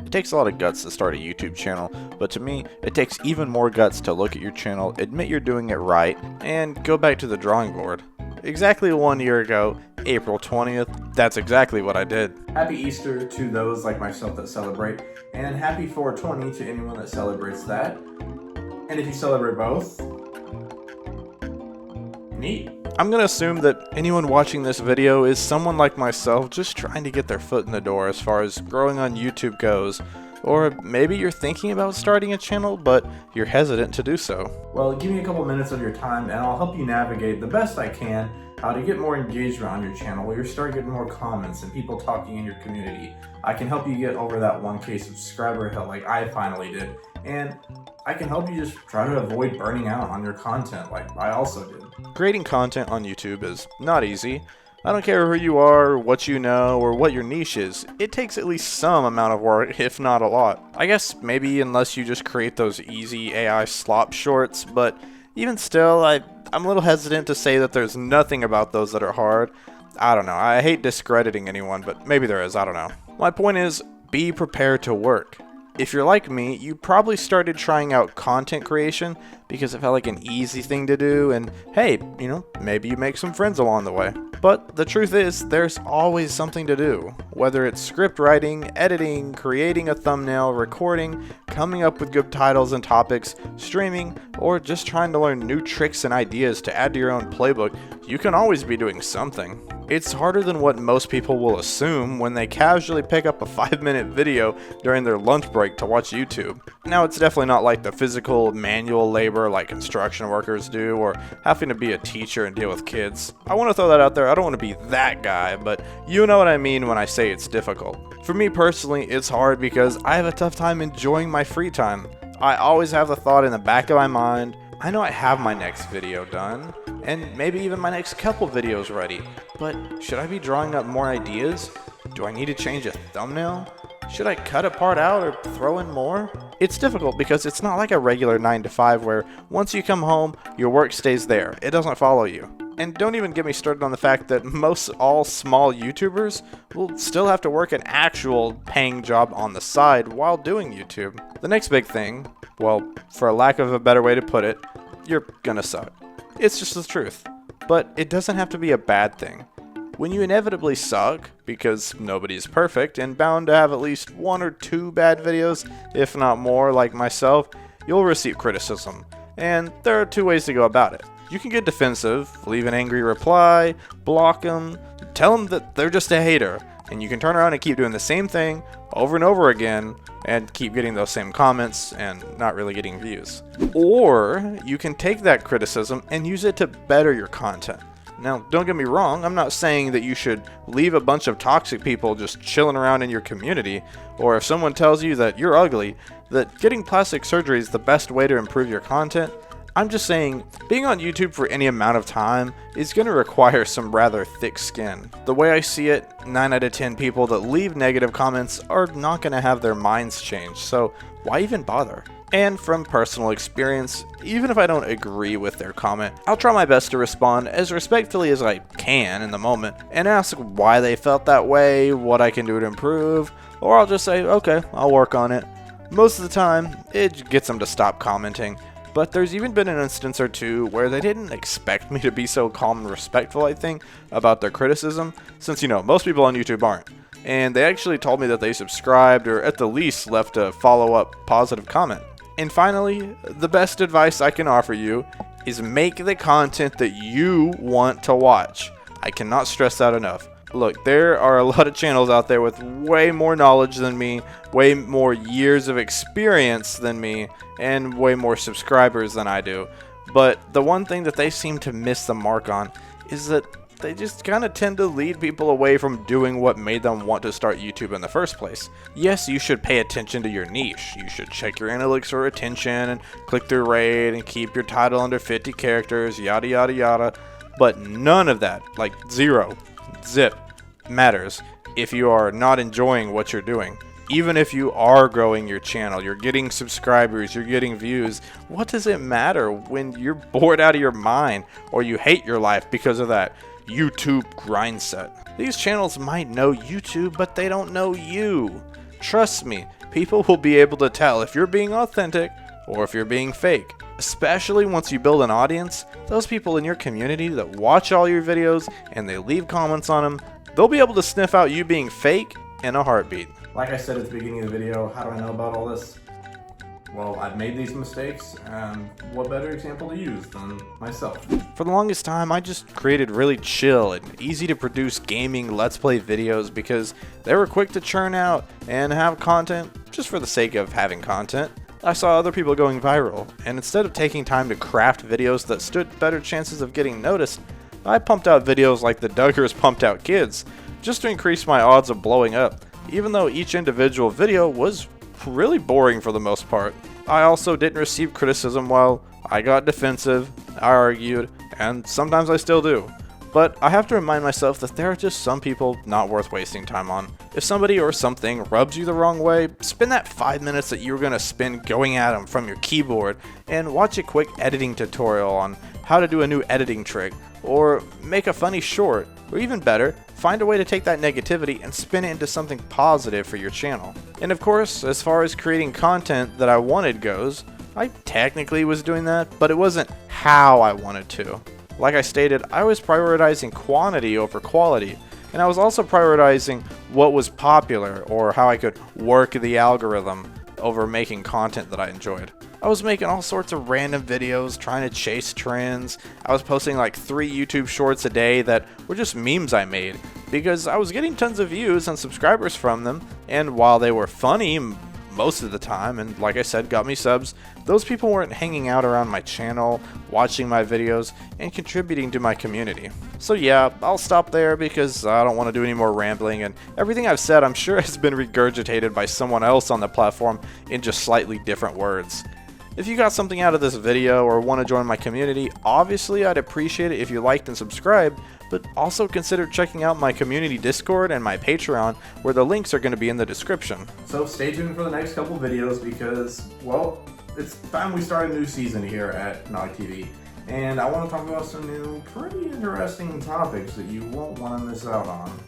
It takes a lot of guts to start a YouTube channel, but to me, it takes even more guts to look at your channel, admit you're doing it right, and go back to the drawing board. Exactly 1 year ago, April 20th, that's exactly what I did. Happy Easter to those like myself that celebrate, and happy 420 to anyone that celebrates that. And if you celebrate both, neat. I'm gonna assume that anyone watching this video is someone like myself just trying to get their foot in the door as far as growing on YouTube goes. Or maybe you're thinking about starting a channel, but you're hesitant to do so. Well, give me a couple minutes of your time and I'll help you navigate the best I can how to get more engagement on your channel where you start getting more comments and people talking in your community. I can help you get over that 1K subscriber hill like I finally did. And I can help you just try to avoid burning out on your content like I also did. Creating content on YouTube is not easy. I don't care who you are, what you know, or what your niche is. It takes at least some amount of work, if not a lot. I guess maybe unless you just create those easy AI slop shorts, but even still, I'm a little hesitant to say that there's nothing about those that are hard. I don't know, I hate discrediting anyone, but maybe there is, I don't know. My point is, be prepared to work. If you're like me, you probably started trying out content creation because it felt like an easy thing to do, and hey, maybe you make some friends along the way. But the truth is, there's always something to do. Whether it's script writing, editing, creating a thumbnail, recording, coming up with good titles and topics, streaming, or just trying to learn new tricks and ideas to add to your own playbook, you can always be doing something. It's harder than what most people will assume when they casually pick up a 5-minute video during their lunch break to watch YouTube. Now, it's definitely not like the physical manual labor like construction workers do, or having to be a teacher and deal with kids. I want to throw that out there. I don't want to be that guy, but you know what I mean when I say it's difficult. For me personally, it's hard because I have a tough time enjoying my free time. I always have the thought in the back of my mind, I know I have my next video done, and maybe even my next couple videos ready, but should I be drawing up more ideas? Do I need to change a thumbnail? Should I cut a part out or throw in more? It's difficult because it's not like a regular 9 to 5 where once you come home, your work stays there. It doesn't follow you. And don't even get me started on the fact that all small YouTubers will still have to work an actual paying job on the side while doing YouTube. The next big thing, well, for a lack of a better way to put it, you're gonna suck. It's just the truth. But it doesn't have to be a bad thing. When you inevitably suck, because nobody's perfect and bound to have at least 1 or 2 bad videos, if not more like myself, you'll receive criticism. And there are 2 ways to go about it. You can get defensive, leave an angry reply, block them, tell them that they're just a hater, and you can turn around and keep doing the same thing over and over again and keep getting those same comments and not really getting views. Or you can take that criticism and use it to better your content. Now, don't get me wrong, I'm not saying that you should leave a bunch of toxic people just chilling around in your community, or if someone tells you that you're ugly, that getting plastic surgery is the best way to improve your content. I'm just saying, being on YouTube for any amount of time is going to require some rather thick skin. The way I see it, 9 out of 10 people that leave negative comments are not going to have their minds changed, so why even bother? And from personal experience, even if I don't agree with their comment, I'll try my best to respond as respectfully as I can in the moment and ask why they felt that way, what I can do to improve, or I'll just say, okay, I'll work on it. Most of the time, it gets them to stop commenting. But there's even been an instance or 2 where they didn't expect me to be so calm and respectful, I think, about their criticism, since, most people on YouTube aren't. And they actually told me that they subscribed, or at the least left a follow-up positive comment. And finally, the best advice I can offer you is make the content that you want to watch. I cannot stress that enough. Look, there are a lot of channels out there with way more knowledge than me, way more years of experience than me, and way more subscribers than I do. But the one thing that they seem to miss the mark on is that they just kind of tend to lead people away from doing what made them want to start YouTube in the first place. Yes, you should pay attention to your niche. You should check your analytics for retention and click-through rate and keep your title under 50 characters, yada yada yada. But none of that, like zip, matters if you are not enjoying what you're doing. Even if you are growing your channel, you're getting subscribers, you're getting views, what does it matter when you're bored out of your mind or you hate your life because of that YouTube grind set? These channels might know YouTube, but they don't know you. Trust me, people will be able to tell if you're being authentic or if you're being fake. Especially once you build an audience, those people in your community that watch all your videos and they leave comments on them, they'll be able to sniff out you being fake in a heartbeat. Like I said at the beginning of the video, how do I know about all this? Well, I've made these mistakes, and what better example to use than myself? For the longest time, I just created really chill and easy to produce gaming Let's Play videos because they were quick to churn out and have content just for the sake of having content. I saw other people going viral, and instead of taking time to craft videos that stood better chances of getting noticed, I pumped out videos like the Duggars pumped out kids, just to increase my odds of blowing up, even though each individual video was really boring for the most part. I also didn't receive criticism while I got defensive, I argued, and sometimes I still do. But I have to remind myself that there are just some people not worth wasting time on. If somebody or something rubs you the wrong way, spend that 5 minutes that you were going to spend going at them from your keyboard and watch a quick editing tutorial on how to do a new editing trick, or make a funny short, or even better, find a way to take that negativity and spin it into something positive for your channel. And of course, as far as creating content that I wanted goes, I technically was doing that, but it wasn't how I wanted to. Like I stated, I was prioritizing quantity over quality, and I was also prioritizing what was popular or how I could work the algorithm over making content that I enjoyed. I was making all sorts of random videos trying to chase trends. I was posting like 3 YouTube shorts a day that were just memes I made because I was getting tons of views and subscribers from them, and while they were funny most of the time and like I said got me subs, those people weren't hanging out around my channel, watching my videos, and contributing to my community. So yeah, I'll stop there because I don't want to do any more rambling, and everything I've said I'm sure has been regurgitated by someone else on the platform in just slightly different words. If you got something out of this video or want to join my community, obviously I'd appreciate it if you liked and subscribed, but also consider checking out my community Discord and my Patreon, where the links are going to be in the description. So stay tuned for the next couple videos because, well, it's time we start a new season here at Nog TV. And I want to talk about some new, pretty interesting topics that you won't want to miss out on.